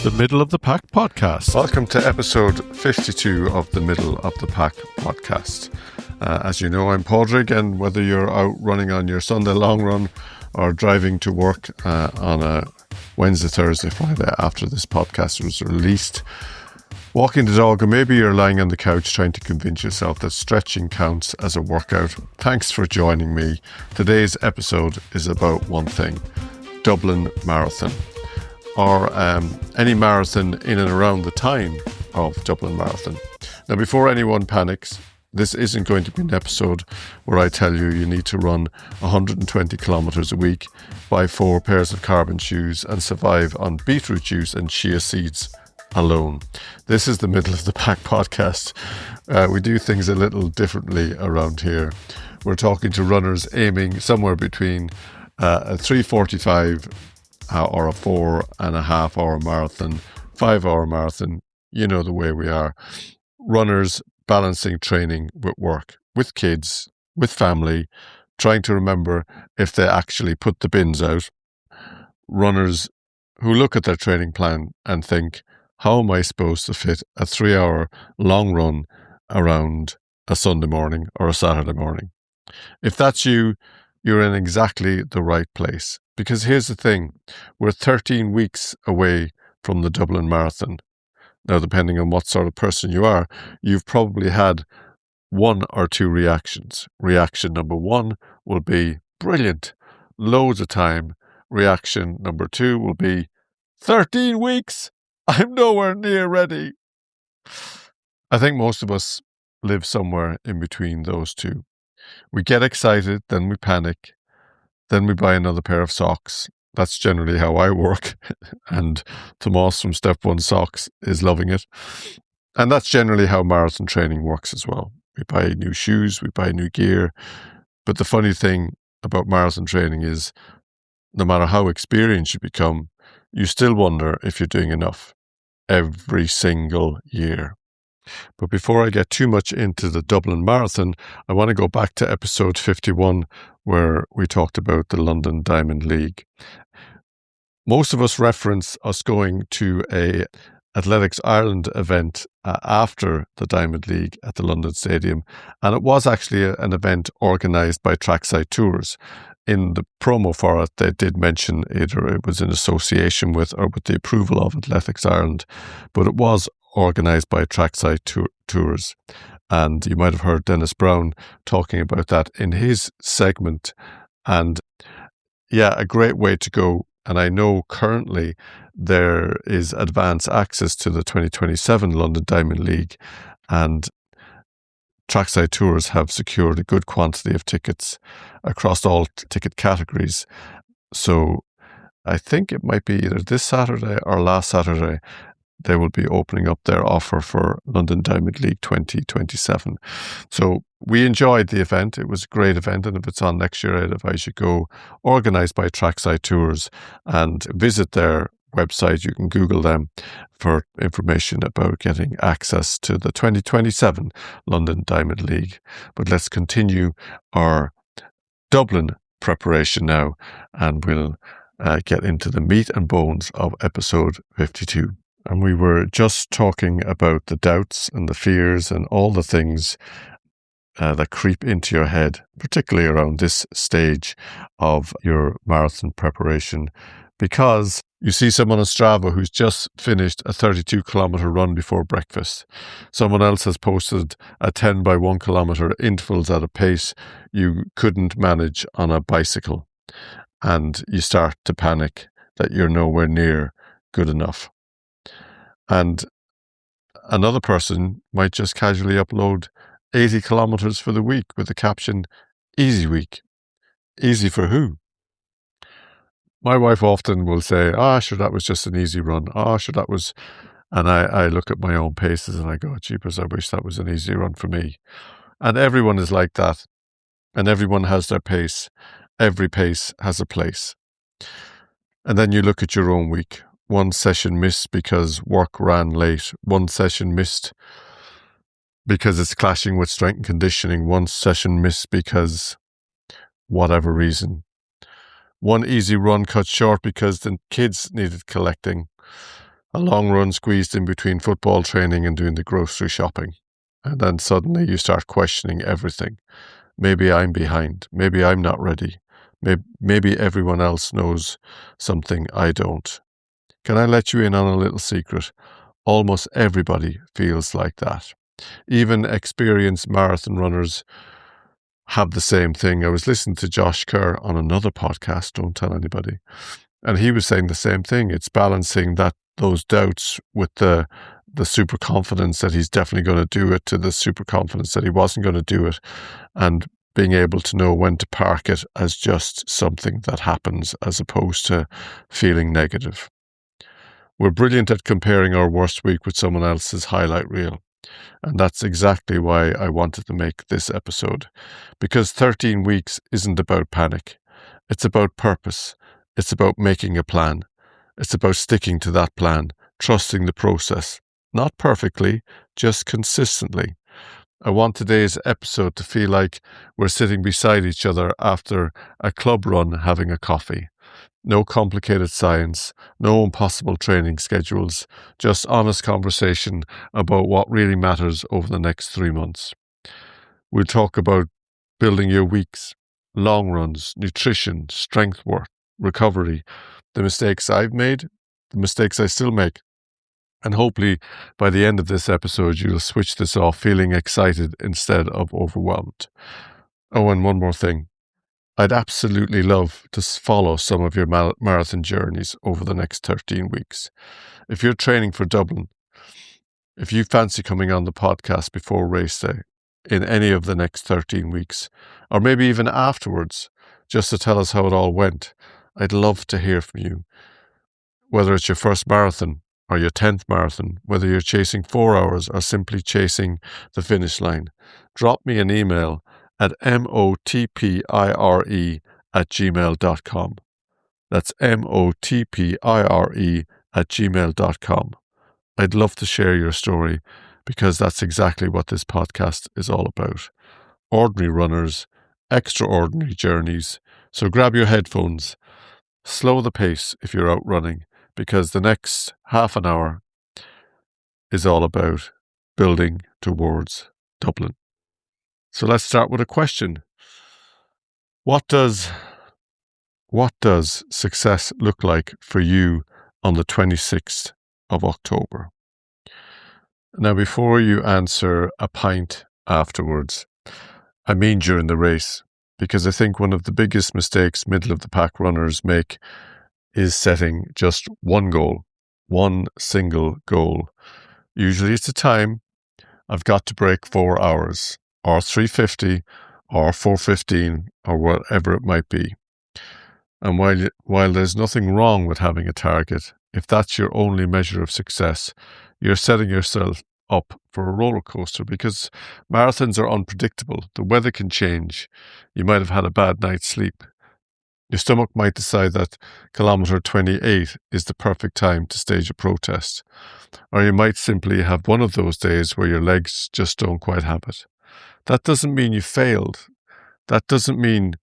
The Middle of the Pack podcast. Welcome to episode 52 of the Middle of the Pack podcast. As you know, I'm Padraig, and whether you're out running on your Sunday long run or driving to work on a Wednesday, Thursday, Friday after this podcast was released, walking the dog, or maybe you're lying on the couch trying to convince yourself that stretching counts as a workout, thanks for joining me. Today's episode is about one thing: Dublin Marathon, or any marathon in and around the time of Dublin Marathon. Now, before anyone panics, this isn't going to be an episode where I tell you need to run 120 kilometres a week, buy 4 pairs of carbon shoes and survive on beetroot juice and chia seeds alone. This is the Middle of the Pack podcast. We do things a little differently around here. We're talking to runners aiming somewhere between a 3:45 or a 4.5 hour marathon, 5 hour marathon. You know the way we are. Runners balancing training with work, with kids, with family, trying to remember if they actually put the bins out. Runners who look at their training plan and think, how am I supposed to fit a 3-hour long run around a Sunday morning or a Saturday morning? If that's you, you're in exactly the right place. Because here's the thing, we're 13 weeks away from the Dublin Marathon. Now, depending on what sort of person you are, you've probably had 1 or 2 reactions. Reaction number 1 will be, brilliant, loads of time. Reaction number 2 will be, 13 weeks, I'm nowhere near ready. I think most of us live somewhere in between those two. We get excited, then we panic, then we buy another pair of socks. That's generally how I work. And Tomas from Step 1 Socks is loving it. And that's generally how marathon training works as well. We buy new shoes, we buy new gear. But the funny thing about marathon training is no matter how experienced you become, you still wonder if you're doing enough every single year. But before I get too much into the Dublin Marathon, I want to go back to episode 51, where we talked about the London Diamond League. Most of us reference us going to a Athletics Ireland event after the Diamond League at the London Stadium, and it was actually an event organised by Trackside Tours. In the promo for it, they did mention either it was in association with or with the approval of Athletics Ireland, but it was organised by Trackside Tours. And you might have heard Dennis Brown talking about that in his segment. And yeah, a great way to go. And I know currently there is advance access to the 2027 London Diamond League, and Trackside Tours have secured a good quantity of tickets across all ticket categories. So I think it might be either this Saturday or last Saturday they will be opening up their offer for London Diamond League 2027. So we enjoyed the event. It was a great event, and if it's on next year, I'd advise you go. Organised by Trackside Tours, and visit their website. You can Google them for information about getting access to the 2027 London Diamond League. But let's continue our Dublin preparation now, and we'll get into the meat and bones of episode 52. And we were just talking about the doubts and the fears and all the things that creep into your head, particularly around this stage of your marathon preparation, because you see someone on Strava who's just finished a 32-kilometre run before breakfast. Someone else has posted a 10 by 1 kilometre intervals at a pace you couldn't manage on a bicycle. And you start to panic that you're nowhere near good enough. And another person might just casually upload 80 kilometres for the week with the caption, easy week. Easy for who? My wife often will say, sure, that was just an easy run. Sure, that was... And I look at my own paces and I go, jeepers, I wish that was an easy run for me. And everyone is like that. And everyone has their pace. Every pace has a place. And then you look at your own week. One session missed because work ran late. One session missed because it's clashing with strength and conditioning. One session missed because whatever reason. One easy run cut short because the kids needed collecting. A long run squeezed in between football training and doing the grocery shopping. And then suddenly you start questioning everything. Maybe I'm behind. Maybe I'm not ready. Maybe everyone else knows something I don't. Can I let you in on a little secret? Almost everybody feels like that. Even experienced marathon runners have the same thing. I was listening to Josh Kerr on another podcast, don't tell anybody, and he was saying the same thing. It's balancing those doubts with the super confidence that he's definitely going to do it to the super confidence that he wasn't going to do it, and being able to know when to park it as just something that happens as opposed to feeling negative. We're brilliant at comparing our worst week with someone else's highlight reel. And that's exactly why I wanted to make this episode. Because 13 weeks isn't about panic. It's about purpose. It's about making a plan. It's about sticking to that plan, trusting the process. Not perfectly, just consistently. I want today's episode to feel like we're sitting beside each other after a club run having a coffee. No complicated science, no impossible training schedules, just honest conversation about what really matters over the next 3 months. We'll talk about building your weeks, long runs, nutrition, strength work, recovery, the mistakes I've made, the mistakes I still make. And hopefully by the end of this episode, you'll switch this off feeling excited instead of overwhelmed. Oh, and one more thing. I'd absolutely love to follow some of your marathon journeys over the next 13 weeks. If you're training for Dublin, if you fancy coming on the podcast before race day in any of the next 13 weeks, or maybe even afterwards, just to tell us how it all went, I'd love to hear from you. Whether it's your first marathon or your 10th marathon, whether you're chasing 4 hours or simply chasing the finish line, drop me an email at motpire@gmail.com. That's motpire@gmail.com. I'd love to share your story because that's exactly what this podcast is all about. Ordinary runners, extraordinary journeys. So grab your headphones, slow the pace if you're out running, because the next half an hour is all about building towards Dublin. So let's start with a question. What does success look like for you on the 26th of October? Now, before you answer a pint afterwards, I mean during the race, because I think one of the biggest mistakes middle of the pack runners make is setting just one goal, one single goal. Usually it's a time. I've got to break 4 hours, or 3:50, or 4:15, or whatever it might be. And while there's nothing wrong with having a target, if that's your only measure of success, you're setting yourself up for a roller coaster, because marathons are unpredictable. The weather can change. You might have had a bad night's sleep. Your stomach might decide that kilometre 28 is the perfect time to stage a protest. Or you might simply have one of those days where your legs just don't quite have it. That doesn't mean you failed. That doesn't mean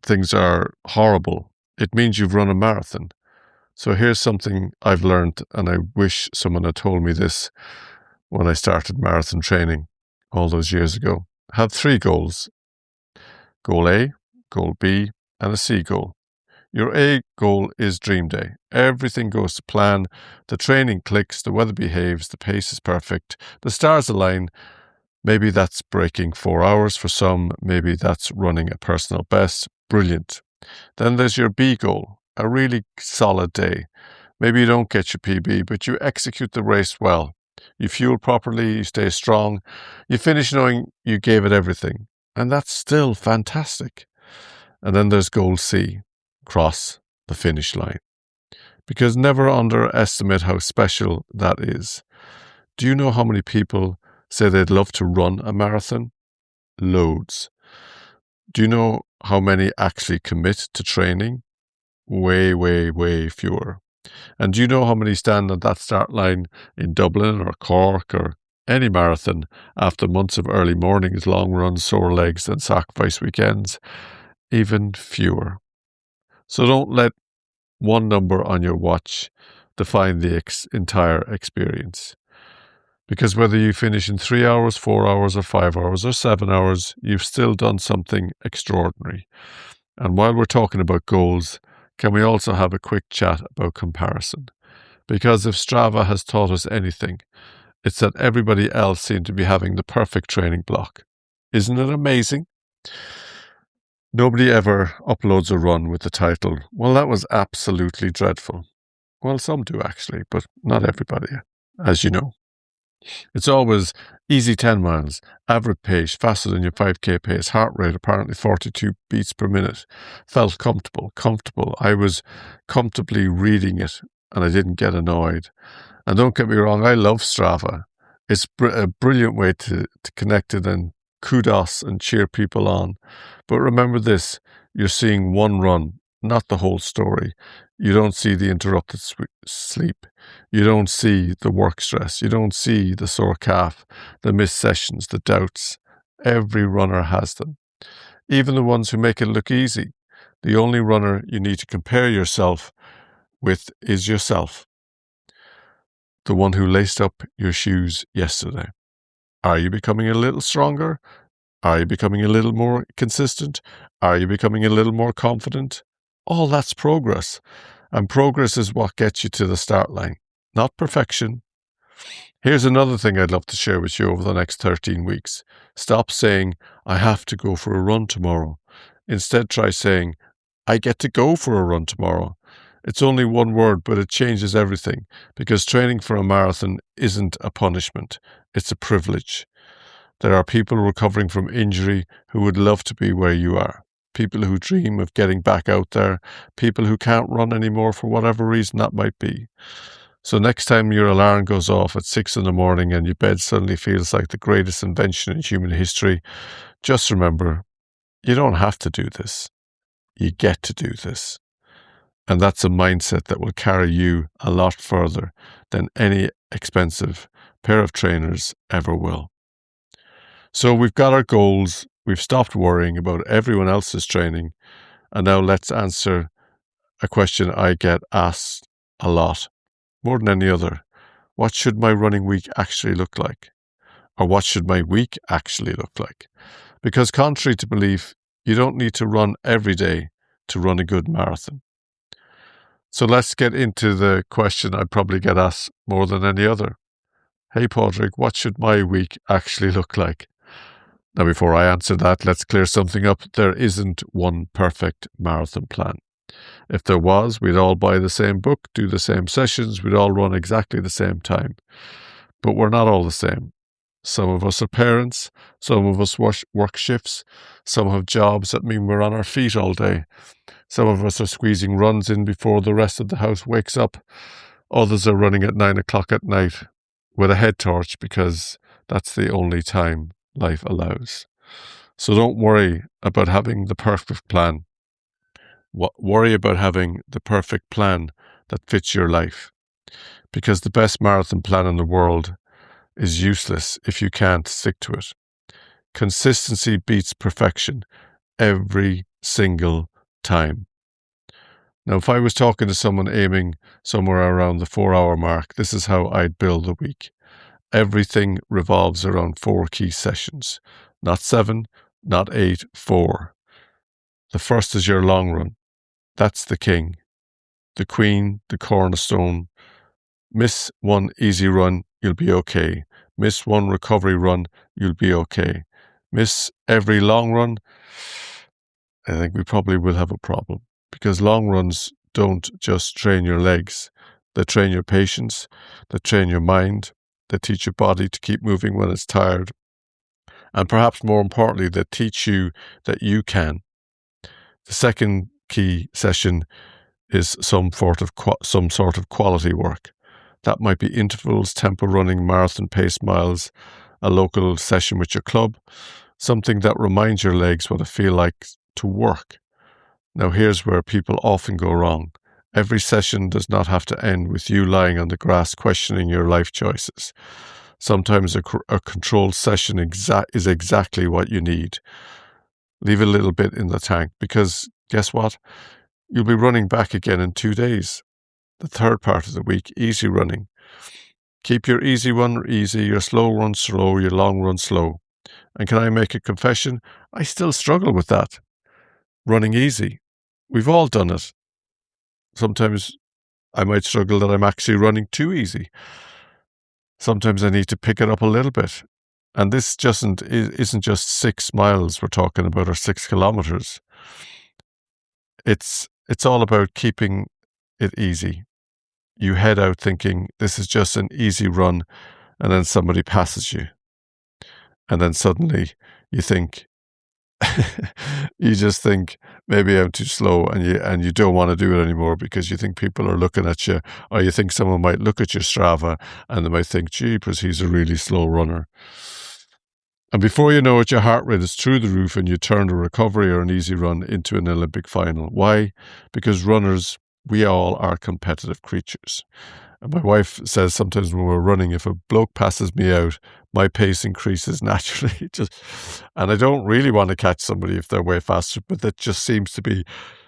things are horrible. It means you've run a marathon. So here's something I've learned, and I wish someone had told me this when I started marathon training all those years ago. Have 3 goals. Goal A, goal B, and a C goal. Your A goal is dream day. Everything goes to plan. The training clicks, the weather behaves, the pace is perfect, the stars align. Maybe that's breaking 4 hours for some. Maybe that's running a personal best. Brilliant. Then there's your B goal, a really solid day. Maybe you don't get your PB, but you execute the race well. You fuel properly, you stay strong, you finish knowing you gave it everything. And that's still fantastic. And then there's goal C, cross the finish line. Because never underestimate how special that is. Do you know how many people say they'd love to run a marathon? Loads. Do you know how many actually commit to training? Way, way, way fewer. And do you know how many stand at that start line in Dublin or Cork or any marathon after months of early mornings, long runs, sore legs, and sacrifice weekends? Even fewer. So don't let one number on your watch define the entire experience. Because whether you finish in 3 hours, 4 hours, or 5 hours, or 7 hours, you've still done something extraordinary. And while we're talking about goals, can we also have a quick chat about comparison? Because if Strava has taught us anything, it's that everybody else seemed to be having the perfect training block. Isn't it amazing? Nobody ever uploads a run with the title, "Well, that was absolutely dreadful." Well, some do actually, but not everybody, as you know. It's always easy 10 miles, average pace, faster than your 5K pace, heart rate apparently 42 beats per minute. Felt comfortable. I was comfortably reading it and I didn't get annoyed. And don't get me wrong, I love Strava. It's a brilliant way to connect it and kudos and cheer people on. But remember this, you're seeing one run, not the whole story. You don't see the interrupted sleep. You don't see the work stress. You don't see the sore calf, the missed sessions, the doubts. Every runner has them. Even the ones who make it look easy. The only runner you need to compare yourself with is yourself. The one who laced up your shoes yesterday. Are you becoming a little stronger? Are you becoming a little more consistent? Are you becoming a little more confident? All that's progress. And progress is what gets you to the start line, not perfection. Here's another thing I'd love to share with you over the next 13 weeks. Stop saying, "I have to go for a run tomorrow." Instead, try saying, "I get to go for a run tomorrow." It's only one word, but it changes everything, because training for a marathon isn't a punishment. It's a privilege. There are people recovering from injury who would love to be where you are. People who dream of getting back out there. People who can't run anymore for whatever reason that might be. So next time your alarm goes off at 6 in the morning and your bed suddenly feels like the greatest invention in human history, just remember, you don't have to do this. You get to do this. And that's a mindset that will carry you a lot further than any expensive pair of trainers ever will. So we've got our goals. We've stopped worrying about everyone else's training. And now let's answer a question I get asked a lot, more than any other. What should my running week actually look like? Or what should my week actually look like? Because contrary to belief, you don't need to run every day to run a good marathon. So let's get into the question I probably get asked more than any other. Hey, Padraig, what should my week actually look like? Now, before I answer that, let's clear something up. There isn't one perfect marathon plan. If there was, we'd all buy the same book, do the same sessions, we'd all run exactly the same time. But we're not all the same. Some of us are parents, some of us work shifts, some have jobs that mean we're on our feet all day. Some of us are squeezing runs in before the rest of the house wakes up. Others are running at 9 o'clock at night with a head torch because that's the only time life allows. So don't worry about having the perfect plan. Worry about having the perfect plan that fits your life. Because the best marathon plan in the world is useless if you can't stick to it. Consistency beats perfection every single time. Now, if I was talking to someone aiming somewhere around the 4-hour mark, this is how I'd build the week. Everything revolves around 4 key sessions. Not 7, not 8, 4. The first is your long run. That's the king, the queen, the cornerstone. Miss one easy run, you'll be okay. Miss one recovery run, you'll be okay. Miss every long run, I think we probably will have a problem. Because long runs don't just train your legs. They train your patience, they train your mind, they teach your body to keep moving when it's tired. And perhaps more importantly, they teach you that you can. The second key session is some sort of quality work. That might be intervals, tempo running, marathon pace miles, a local session with your club, something that reminds your legs what it feels like to work. Now here's where people often go wrong. Every session does not have to end with you lying on the grass questioning your life choices. Sometimes a controlled session is exactly what you need. Leave a little bit in the tank because guess what? You'll be running back again in 2 days. The third part of the week, easy running. Keep your easy run easy, your slow run slow, your long run slow. And can I make a confession? I still struggle with that. Running easy. We've all done it. Sometimes I might struggle that I'm actually running too easy. Sometimes I need to pick it up a little bit. And this isn't just 6 miles we're talking about, or 6 kilometers. It's all about keeping it easy. You head out thinking this is just an easy run, and then somebody passes you. And then suddenly you think, you just think maybe I'm too slow, and you don't want to do it anymore because you think people are looking at you, or you think someone might look at your Strava and they might think, jeepers, he's a really slow runner. And before you know it, your heart rate is through the roof and you turn a recovery or an easy run into an Olympic final. Why? Because runners, we all are competitive creatures. And my wife says sometimes when we're running, if a bloke passes me out, my pace increases naturally. And I don't really want to catch somebody if they're way faster, but that just seems to be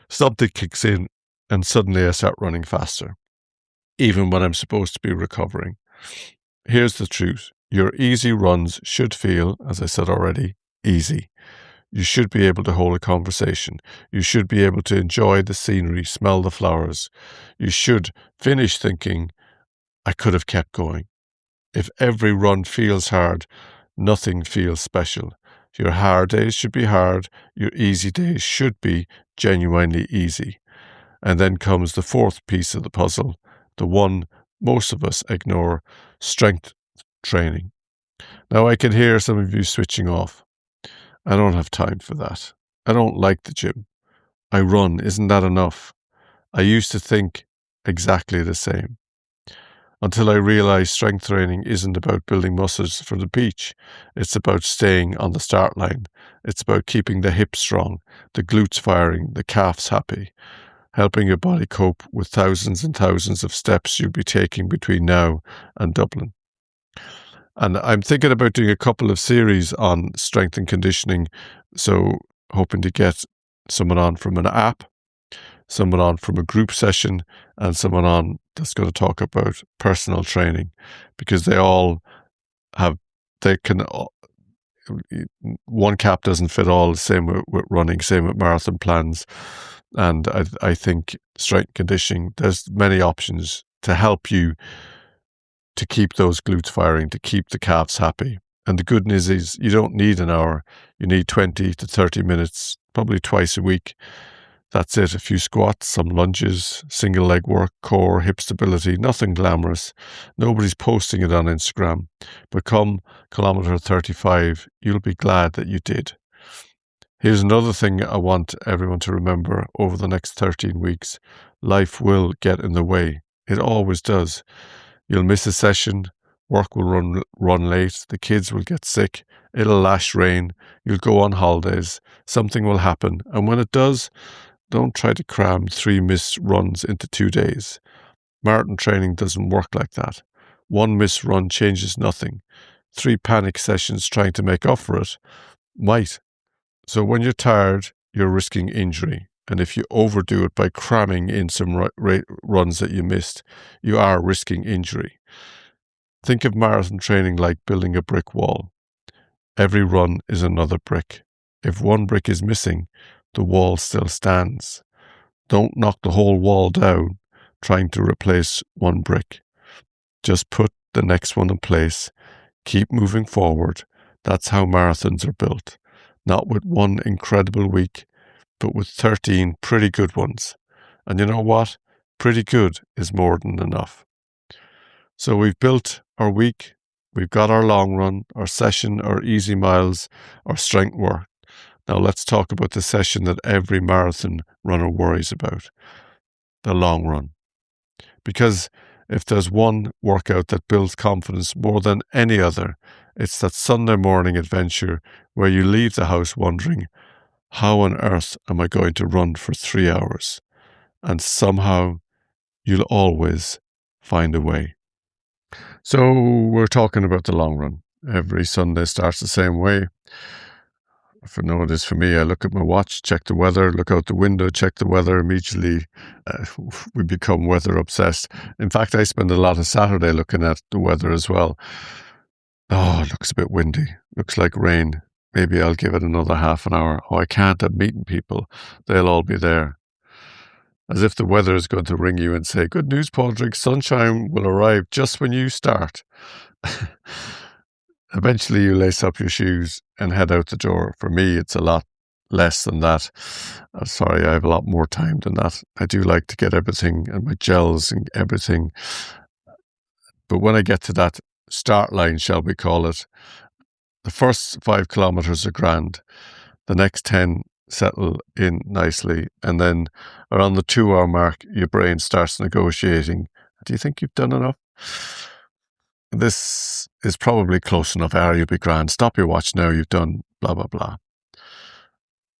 something kicks in and suddenly I start running faster, even when I'm supposed to be recovering. Here's the truth. Your easy runs should feel, as I said already, easy. You should be able to hold a conversation. You should be able to enjoy the scenery, smell the flowers. You should finish thinking, I could have kept going. If every run feels hard, nothing feels special. Your hard days should be hard. Your easy days should be genuinely easy. And then comes the fourth piece of the puzzle, the one most of us ignore, strength training. Now, I can hear some of you switching off. I don't have time for that. I don't like the gym. I run. Isn't that enough? I used to think exactly the same until I realized strength training isn't about building muscles for the beach. It's about staying on the start line. It's about keeping the hips strong, the glutes firing, the calves happy, helping your body cope with thousands and thousands of steps you'll be taking between now and Dublin. And I'm thinking about doing a couple of series on strength and conditioning. So hoping to get someone on from an app, someone on from a group session, and someone on that's going to talk about personal training, because they all have, they can, one cap doesn't fit all. Same with running, same with marathon plans. And I think strength and conditioning, there's many options to help you to keep those glutes firing, to keep the calves happy. And the good news is you don't need an hour. You need 20 to 30 minutes, probably twice a week. That's it. A few squats, some lunges, single leg work, core, hip stability, nothing glamorous. Nobody's posting it on Instagram. But come kilometer 35, you'll be glad that you did. Here's another thing I want everyone to remember over the next 13 weeks. Life will get in the way. It always does. You'll miss a session, work will run late, the kids will get sick, it'll lash rain, you'll go on holidays, something will happen, and when it does, don't try to cram 3 missed runs into 2 days. Marathon training doesn't work like that. 1 missed run changes nothing. 3 panic sessions trying to make up for it might. So when you're tired, you're risking injury. And if you overdo it by cramming in some runs that you missed, you are risking injury. Think of marathon training like building a brick wall. Every run is another brick. If one brick is missing, the wall still stands. Don't knock the whole wall down trying to replace one brick. Just put the next one in place. Keep moving forward. That's how marathons are built. Not with one incredible week, but with 13 pretty good ones. And you know what? Pretty good is more than enough. So we've built our week. We've got our long run, our session, our easy miles, our strength work. Now let's talk about the session that every marathon runner worries about, the long run. Because if there's one workout that builds confidence more than any other, it's that Sunday morning adventure where you leave the house wondering, how on earth am I going to run for 3 hours? And somehow you'll always find a way. So we're talking about the long run. Every Sunday starts the same way. if I know it is for me, I look at my watch, check the weather, look out the window, check the weather. Immediately, we become weather obsessed. In fact, I spend a lot of Saturday looking at the weather as well. Oh, it looks a bit windy. Looks like rain. Maybe I'll give it another half an hour. Oh, I can't. I'm meeting people. They'll all be there. As if the weather is going to ring you and say, good news, Padraig, sunshine will arrive just when you start. Eventually you lace up your shoes and head out the door. For me, it's a lot less than that. Sorry, I have a lot more time than that. I do like to get everything and my gels and everything. But when I get to that start line, shall we call it, the first 5 kilometers are grand. The next 10 settle in nicely. And then around the 2-hour mark, your brain starts negotiating. Do you think you've done enough? This is probably close enough. You'll be grand. Stop your watch now. You've done blah, blah, blah.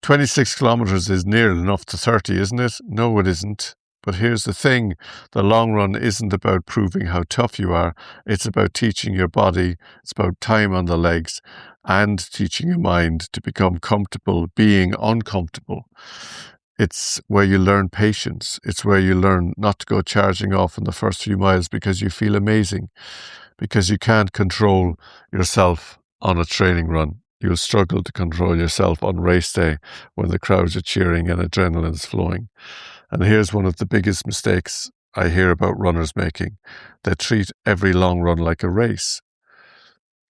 26 kilometers is near enough to 30, isn't it? No, it isn't. But here's the thing. The long run isn't about proving how tough you are. It's about teaching your body. It's about time on the legs and teaching your mind to become comfortable being uncomfortable. It's where you learn patience. It's where you learn not to go charging off in the first few miles because you feel amazing, because you can't control yourself on a training run. You'll struggle to control yourself on race day when the crowds are cheering and adrenaline's flowing. And here's one of the biggest mistakes I hear about runners making. They treat every long run like a race.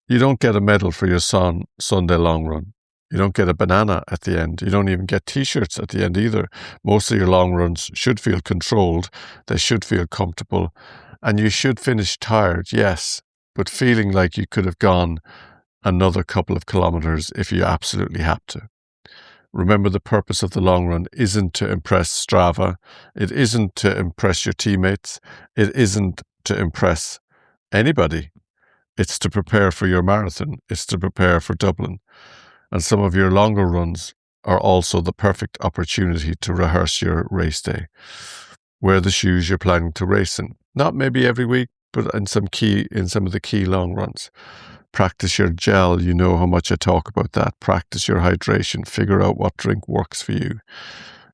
You don't get a medal for your Sunday long run. You don't get a banana at the end. You don't even get t-shirts at the end either. Most of your long runs should feel controlled. They should feel comfortable. And you should finish tired, yes, but feeling like you could have gone another couple of kilometers if you absolutely had to. Remember, the purpose of the long run isn't to impress Strava. It isn't to impress your teammates. It isn't to impress anybody. It's to prepare for your marathon. It's to prepare for Dublin. And some of your longer runs are also the perfect opportunity to rehearse your race day. Wear the shoes you're planning to race in. Not maybe every week, but in some of the key long runs. Practice your gel. You know how much I talk about that. Practice your hydration. Figure out what drink works for you.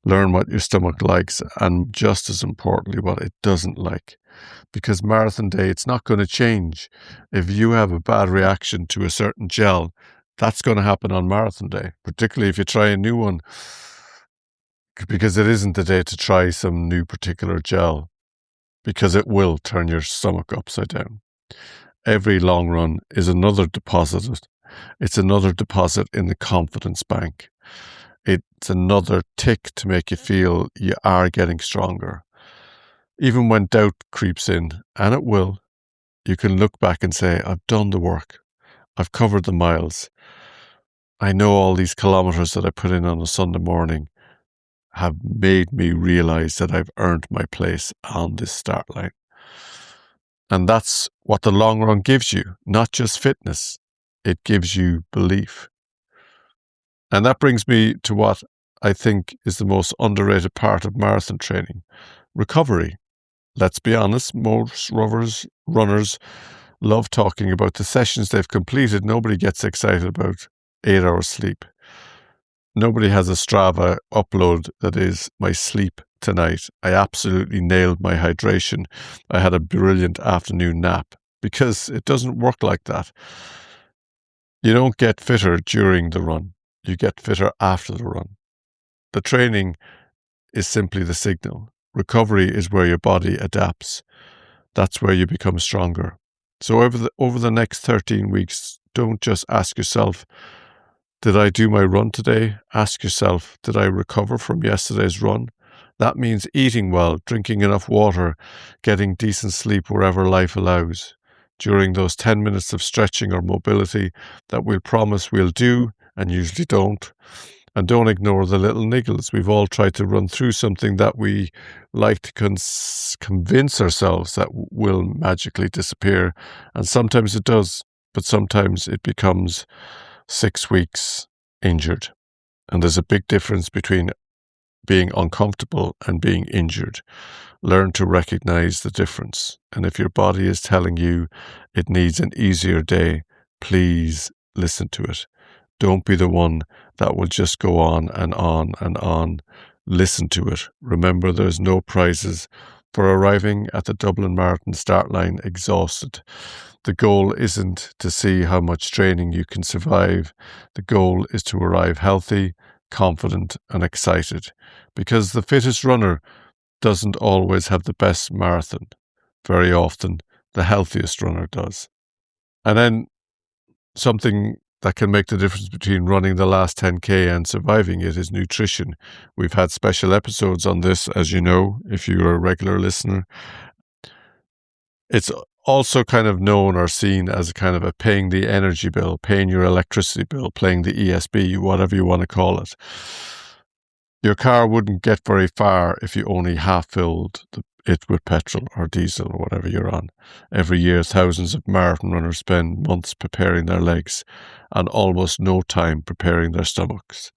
Learn what your stomach likes, and just as importantly, what it doesn't like. Because marathon day, it's not going to change. If you have a bad reaction to a certain gel, that's going to happen on marathon day, particularly if you try a new one, because it isn't the day to try some new particular gel, because it will turn your stomach upside down. Every long run is another deposit. It's another deposit in the confidence bank. It's another tick to make you feel you are getting stronger. Even when doubt creeps in, and it will, you can look back and say, I've done the work. I've covered the miles. I know all these kilometers that I put in on a Sunday morning have made me realize that I've earned my place on this start line. And that's what the long run gives you, not just fitness. It gives you belief. And that brings me to what I think is the most underrated part of marathon training, recovery. Let's be honest, most runners love talking about the sessions they've completed. Nobody gets excited about 8 hours sleep. Nobody has a Strava upload that is my sleep tonight. I absolutely nailed my hydration. I had a brilliant afternoon nap, because it doesn't work like that. You don't get fitter during the run. You get fitter after the run. The training is simply the signal. Recovery is where your body adapts. That's where you become stronger. So over the next 13 weeks, don't just ask yourself, did I do my run today? Ask yourself, did I recover from yesterday's run? That means eating well, drinking enough water, getting decent sleep wherever life allows. During those 10 minutes of stretching or mobility that we'll promise we'll do and usually don't. And don't ignore the little niggles. We've all tried to run through something that we like to convince ourselves that will magically disappear. And sometimes it does, but sometimes it becomes 6 weeks injured. And there's a big difference between being uncomfortable and being injured. Learn to recognize the difference. And if your body is telling you it needs an easier day, please listen to it. Don't be the one that will just go on and on and on. Listen to it. Remember, there's no prizes for arriving at the Dublin Marathon start line exhausted. The goal isn't to see how much training you can survive. The goal is to arrive healthy, confident, and excited, because the fittest runner doesn't always have the best marathon. Very often, the healthiest runner does. And then something that can make the difference between running the last 10K and surviving it is nutrition. We've had special episodes on this, as you know, if you're a regular listener. It's also kind of known or seen as kind of a paying the energy bill, paying your electricity bill, paying the ESB, whatever you want to call it. Your car wouldn't get very far if you only half filled it with petrol or diesel or whatever you're on. Every year, thousands of marathon runners spend months preparing their legs and almost no time preparing their stomachs.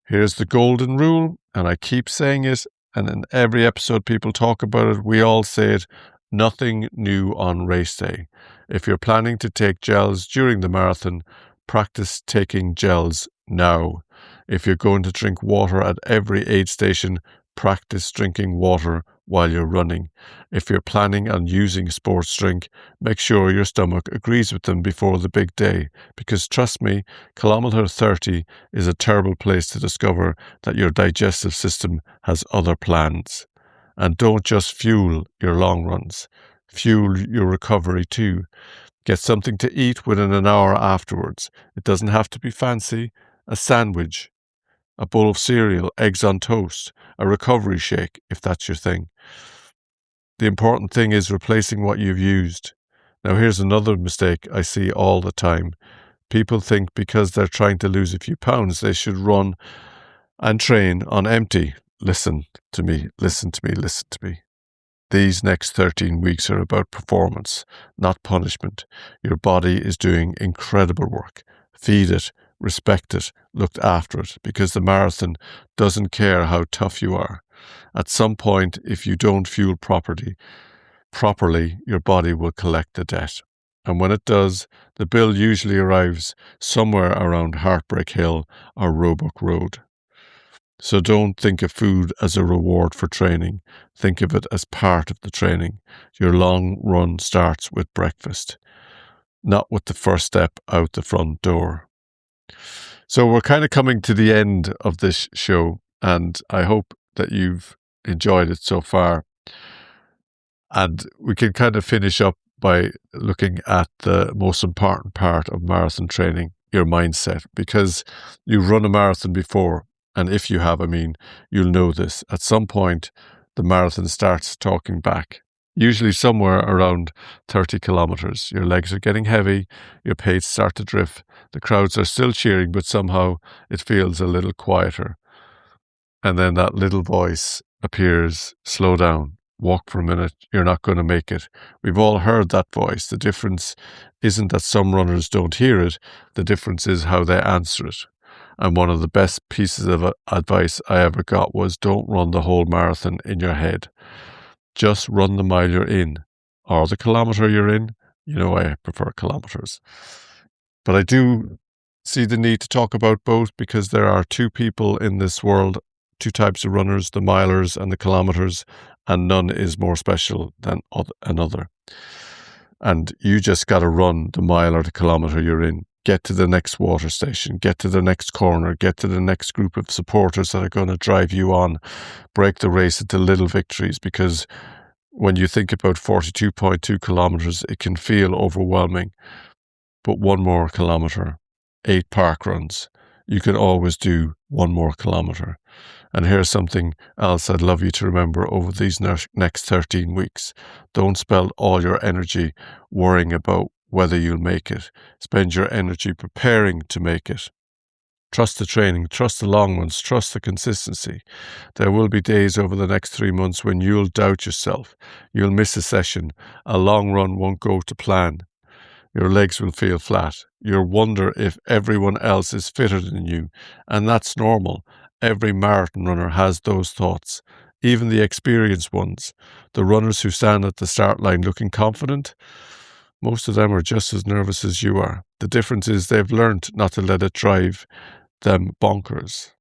Here's the golden rule, and I keep saying it, and in every episode people talk about it, we all say it: nothing new on race day. If you're planning to take gels during the marathon, practice taking gels now. If you're going to drink water at every aid station, practice drinking water while you're running. If you're planning on using sports drink, make sure your stomach agrees with them before the big day, because trust me, kilometre 30 is a terrible place to discover that your digestive system has other plans. And don't just fuel your long runs, fuel your recovery too. Get something to eat within an hour afterwards. It doesn't have to be fancy. A sandwich, a bowl of cereal, eggs on toast, a recovery shake, if that's your thing. The important thing is replacing what you've used. Now, here's another mistake I see all the time. People think because they're trying to lose a few pounds, they should run and train on empty. Listen to me, listen to me, listen to me. These next 13 weeks are about performance, not punishment. Your body is doing incredible work. Feed it, respect it, look after it, because the marathon doesn't care how tough you are. At some point, if you don't fuel properly, your body will collect the debt. And when it does, the bill usually arrives somewhere around Heartbreak Hill or Roebuck Road. So don't think of food as a reward for training. Think of it as part of the training. Your long run starts with breakfast, not with the first step out the front door. So we're kind of coming to the end of this show, and I hope that you've enjoyed it so far. And we can kind of finish up by looking at the most important part of marathon training, your mindset, because you've run a marathon before. And if you have, you'll know this. At some point, the marathon starts talking back, usually somewhere around 30 kilometers. Your legs are getting heavy, your pace starts to drift. The crowds are still cheering, but somehow it feels a little quieter. And then that little voice appears: slow down, walk for a minute, you're not going to make it. We've all heard that voice. The difference isn't that some runners don't hear it. The difference is how they answer it. And one of the best pieces of advice I ever got was: don't run the whole marathon in your head. Just run the mile you're in, or the kilometre you're in. You know, I prefer kilometres. But I do see the need to talk about both, because there are two people in this world, two types of runners, the milers and the kilometres, and none is more special than another. And you just got to run the mile or the kilometre you're in. Get to the next water station, get to the next corner, get to the next group of supporters that are going to drive you on. Break the race into little victories, because when you think about 42.2 kilometres, it can feel overwhelming. But one more kilometre, 8 park runs, you can always do one more kilometre. And here's something else I'd love you to remember over these next 13 weeks. Don't spend all your energy worrying about whether you'll make it. Spend your energy preparing to make it. Trust the training, trust the long runs, trust the consistency. There will be days over the next 3 months when you'll doubt yourself. You'll miss a session. A long run won't go to plan. Your legs will feel flat. You'll wonder if everyone else is fitter than you. And that's normal. Every marathon runner has those thoughts. Even the experienced ones. The runners who stand at the start line looking confident, most of them are just as nervous as you are. The difference is they've learned not to let it drive them bonkers.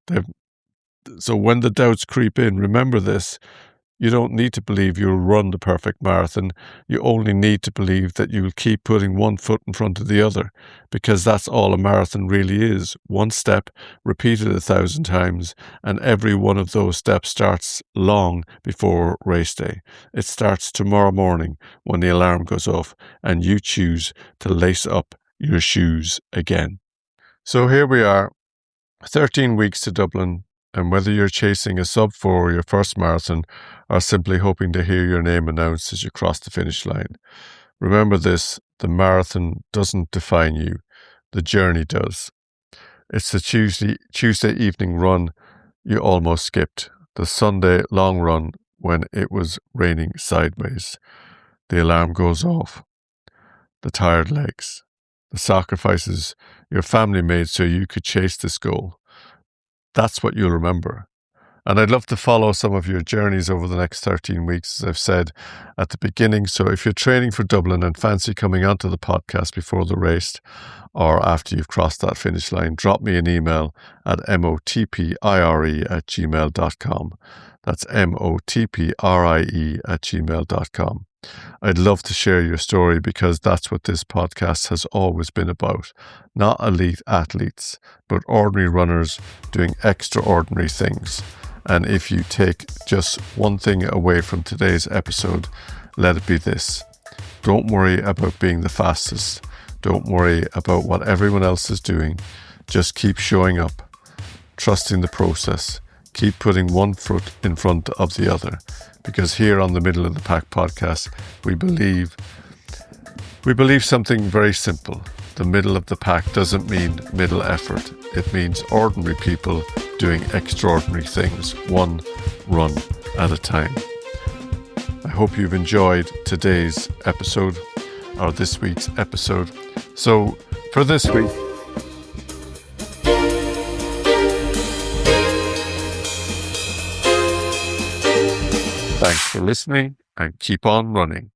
So when the doubts creep in, remember this. You don't need to believe you'll run the perfect marathon. You only need to believe that you'll keep putting one foot in front of the other, because that's all a marathon really is. One step repeated 1,000 times, and every one of those steps starts long before race day. It starts tomorrow morning when the alarm goes off and you choose to lace up your shoes again. So here we are, 13 weeks to Dublin. And whether you're chasing a sub-4 or your first marathon, or simply hoping to hear your name announced as you cross the finish line, remember this: the marathon doesn't define you, the journey does. It's the Tuesday evening run you almost skipped, the Sunday long run when it was raining sideways. The alarm goes off, the tired legs, the sacrifices your family made so you could chase this goal. That's what you'll remember. And I'd love to follow some of your journeys over the next 13 weeks, as I've said at the beginning. So if you're training for Dublin and fancy coming onto the podcast before the race or after you've crossed that finish line, drop me an email at motprie@gmail.com. That's motprie@gmail.com. I'd love to share your story, because that's what this podcast has always been about. Not elite athletes, but ordinary runners doing extraordinary things. And if you take just one thing away from today's episode, let it be this: don't worry about being the fastest. Don't worry about what everyone else is doing. Just keep showing up, trusting the process. Keep putting one foot in front of the other. Because here on the Middle of the Pack podcast, we believe something very simple. The middle of the pack doesn't mean middle effort. It means ordinary people doing extraordinary things, one run at a time. I hope you've enjoyed today's episode, or this week's episode. So for this week, thanks for listening, and keep on running.